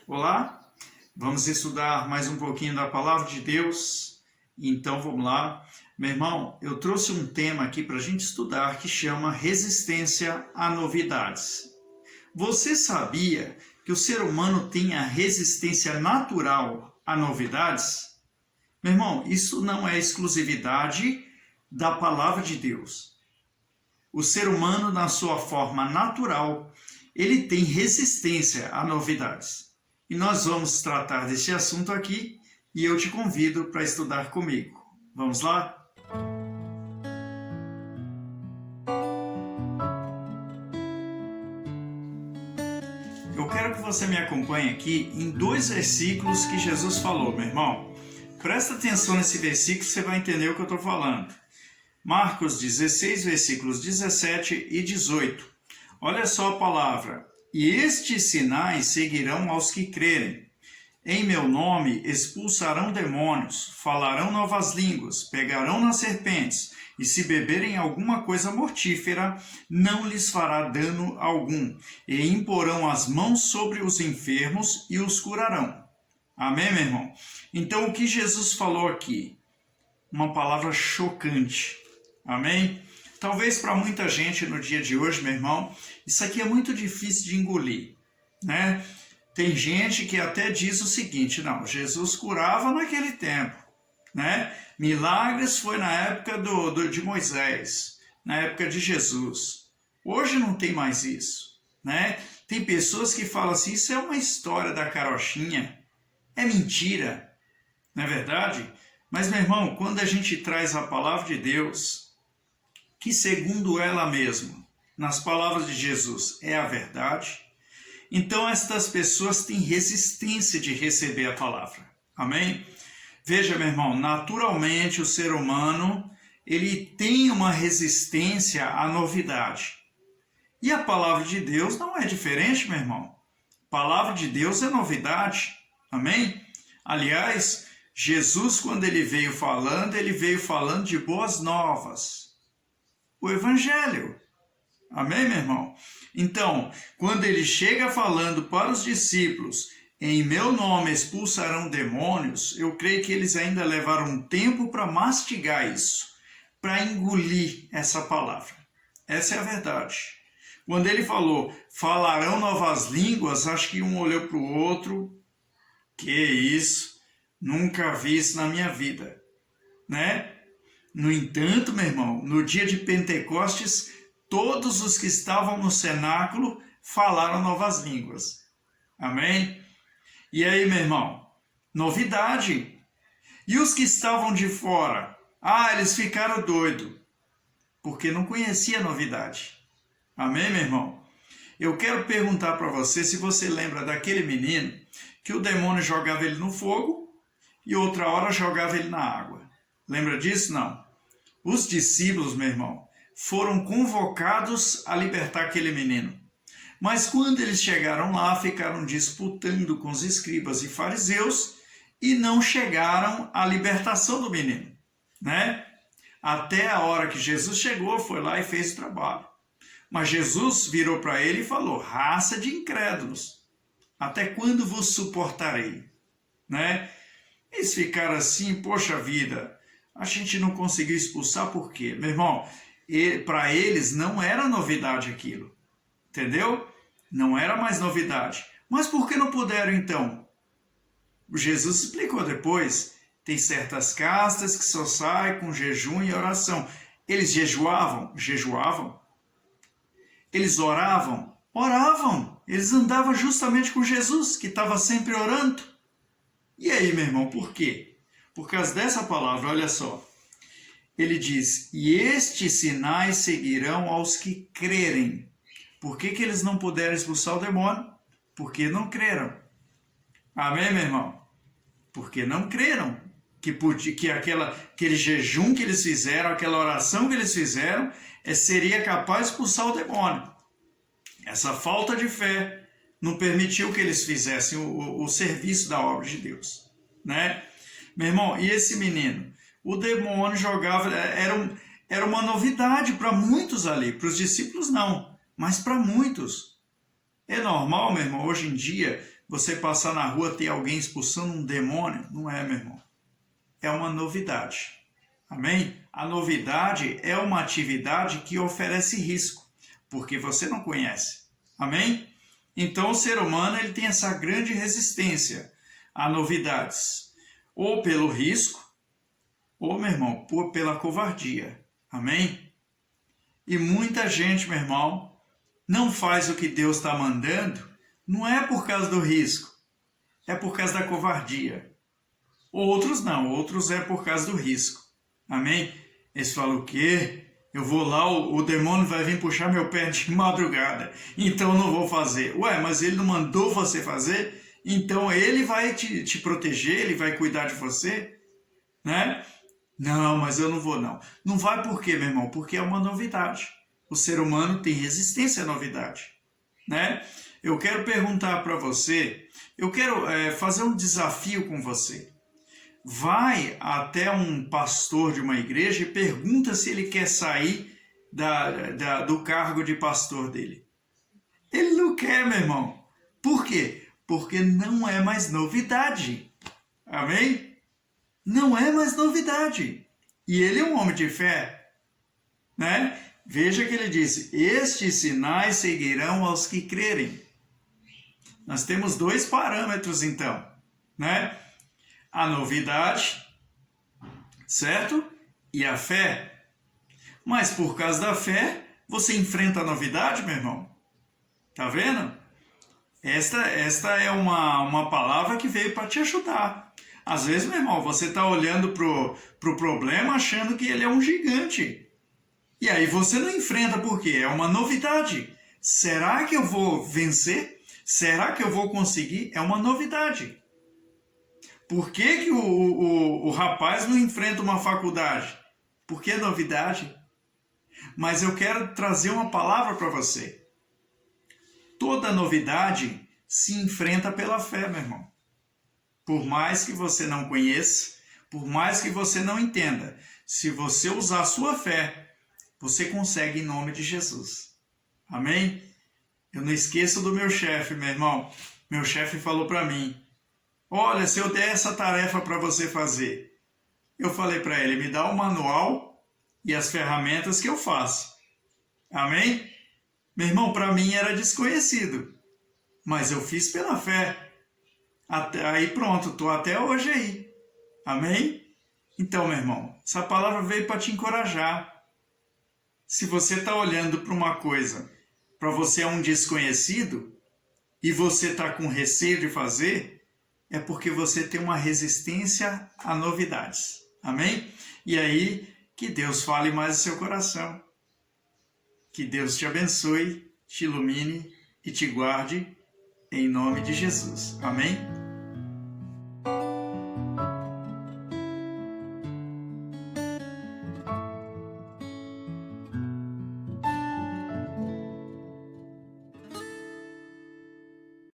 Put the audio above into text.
Olá, vamos estudar mais um pouquinho da Palavra de Deus. Então vamos lá. Meu irmão, eu trouxe um tema aqui para a gente estudar que chama resistência a novidades. Você sabia que o ser humano tem a resistência natural a novidades? Meu irmão, isso não é exclusividade da Palavra de Deus. O ser humano, na sua forma natural, ele tem resistência a novidades. E nós vamos tratar desse assunto aqui e eu te convido para estudar comigo. Vamos lá? Eu quero que você me acompanhe aqui em dois versículos que Jesus falou, meu irmão. Presta atenção nesse versículo, você vai entender o que eu estou falando. Marcos 16, versículos 17 e 18. Olha só a palavra. E estes sinais seguirão aos que crerem. Em meu nome expulsarão demônios, falarão novas línguas, pegarão nas serpentes, e se beberem alguma coisa mortífera, não lhes fará dano algum, e imporão as mãos sobre os enfermos e os curarão. Amém, meu irmão? Então, o que Jesus falou aqui? Uma palavra chocante. Amém? Talvez para muita gente no dia de hoje, meu irmão, isso aqui é muito difícil de engolir, né? Tem gente que até diz o seguinte, não, Jesus curava naquele tempo, né? Milagres foi na época de Moisés, na época de Jesus. Hoje não tem mais isso, né? Tem pessoas que falam assim, isso é uma história da carochinha, é mentira, não é verdade? Mas, meu irmão, quando a gente traz a palavra de Deus, que segundo ela mesma, nas palavras de Jesus, é a verdade, então estas pessoas têm resistência de receber a palavra. Amém? Veja, meu irmão, naturalmente o ser humano, ele tem uma resistência à novidade. E a palavra de Deus não é diferente, meu irmão. A palavra de Deus é novidade. Amém? Aliás, Jesus, quando ele veio falando de boas novas. O Evangelho. Amém, meu irmão? Então, quando ele chega falando para os discípulos, em meu nome expulsarão demônios, eu creio que eles ainda levaram um tempo para mastigar isso, para engolir essa palavra. Essa é a verdade. Quando ele falou, falarão novas línguas, acho que um olhou para o outro, que isso, nunca vi isso na minha vida, né? No entanto, meu irmão, no dia de Pentecostes, todos os que estavam no cenáculo falaram novas línguas. Amém? E aí, meu irmão? Novidade. E os que estavam de fora? Eles ficaram doidos, porque não conhecia a novidade. Amém, meu irmão? Eu quero perguntar para você se você lembra daquele menino que o demônio jogava ele no fogo e outra hora jogava ele na água. Lembra disso? Não. Os discípulos, meu irmão, foram convocados a libertar aquele menino. Mas quando eles chegaram lá, ficaram disputando com os escribas e fariseus e não chegaram à libertação do menino, né? Até a hora que Jesus chegou, foi lá e fez o trabalho. Mas Jesus virou para ele e falou, raça de incrédulos, até quando vos suportarei? Né? Eles ficaram assim, poxa vida, a gente não conseguiu expulsar por quê? Meu irmão, para eles não era novidade aquilo, entendeu? Não era mais novidade. Mas por que não puderam então? Jesus explicou depois, tem certas castas que só saem com jejum e oração. Eles jejuavam? Jejuavam. Eles oravam? Oravam. Eles andavam justamente com Jesus, que estava sempre orando. E aí, meu irmão, por quê? Por causa dessa palavra, olha só. Ele diz, e estes sinais seguirão aos que crerem. Por que eles não puderam expulsar o demônio? Porque não creram. Amém, meu irmão? Porque não creram. Que aquele jejum que eles fizeram, aquela oração que eles fizeram, seria capaz de expulsar o demônio. Essa falta de fé não permitiu que eles fizessem o serviço da obra de Deus, né? Meu irmão, e esse menino? O demônio jogava, era uma novidade para muitos ali, para os discípulos não, mas para muitos. É normal, meu irmão, hoje em dia, você passar na rua ter alguém expulsando um demônio. Não é, meu irmão. É uma novidade. Amém? A novidade é uma atividade que oferece risco, porque você não conhece. Amém? Então o ser humano ele tem essa grande resistência a novidades, ou pelo risco, ou, meu irmão, pela covardia. Amém? E muita gente, meu irmão, não faz o que Deus está mandando, não é por causa do risco, é por causa da covardia. Outros não, outros é por causa do risco. Amém? Eles falam o quê? Eu vou lá, o demônio vai vir puxar meu pé de madrugada, então eu não vou fazer. Ué, mas ele não mandou você fazer? Então ele vai te proteger, ele vai cuidar de você, né? Não, mas eu não vou não. Não vai por quê, meu irmão? Porque é uma novidade. O ser humano tem resistência à novidade, né? Eu quero perguntar para você, eu quero fazer um desafio com você. Vai até um pastor de uma igreja e pergunta se ele quer sair do cargo de pastor dele. Ele não quer, meu irmão. Por quê? Porque não é mais novidade. Amém? Não é mais novidade. E ele é um homem de fé, né? Veja que ele disse, estes sinais seguirão aos que crerem. Nós temos dois parâmetros então, né? A novidade, certo? E a fé. Mas por causa da fé, você enfrenta a novidade, meu irmão. Tá vendo? Esta é uma palavra que veio para te ajudar. Às vezes, meu irmão, você está olhando pro problema achando que ele é um gigante. E aí você não enfrenta porque é uma novidade. Será que eu vou vencer? Será que eu vou conseguir? É uma novidade. Por que o rapaz não enfrenta uma faculdade? Porque é novidade. Mas eu quero trazer uma palavra para você. Toda novidade se enfrenta pela fé, meu irmão. Por mais que você não conheça, por mais que você não entenda, se você usar a sua fé, você consegue em nome de Jesus. Amém? Eu não esqueço do meu chefe, meu irmão. Meu chefe falou para mim, olha, se eu der essa tarefa para você fazer, eu falei para ele, me dá o manual e as ferramentas que eu faço. Amém? Meu irmão, para mim era desconhecido, mas eu fiz pela fé. Aí pronto, estou até hoje aí. Amém? Então, meu irmão, essa palavra veio para te encorajar. Se você está olhando para uma coisa, para você é um desconhecido, e você está com receio de fazer, é porque você tem uma resistência a novidades. Amém? E aí, que Deus fale mais no seu coração. Que Deus te abençoe, te ilumine e te guarde, em nome de Jesus. Amém?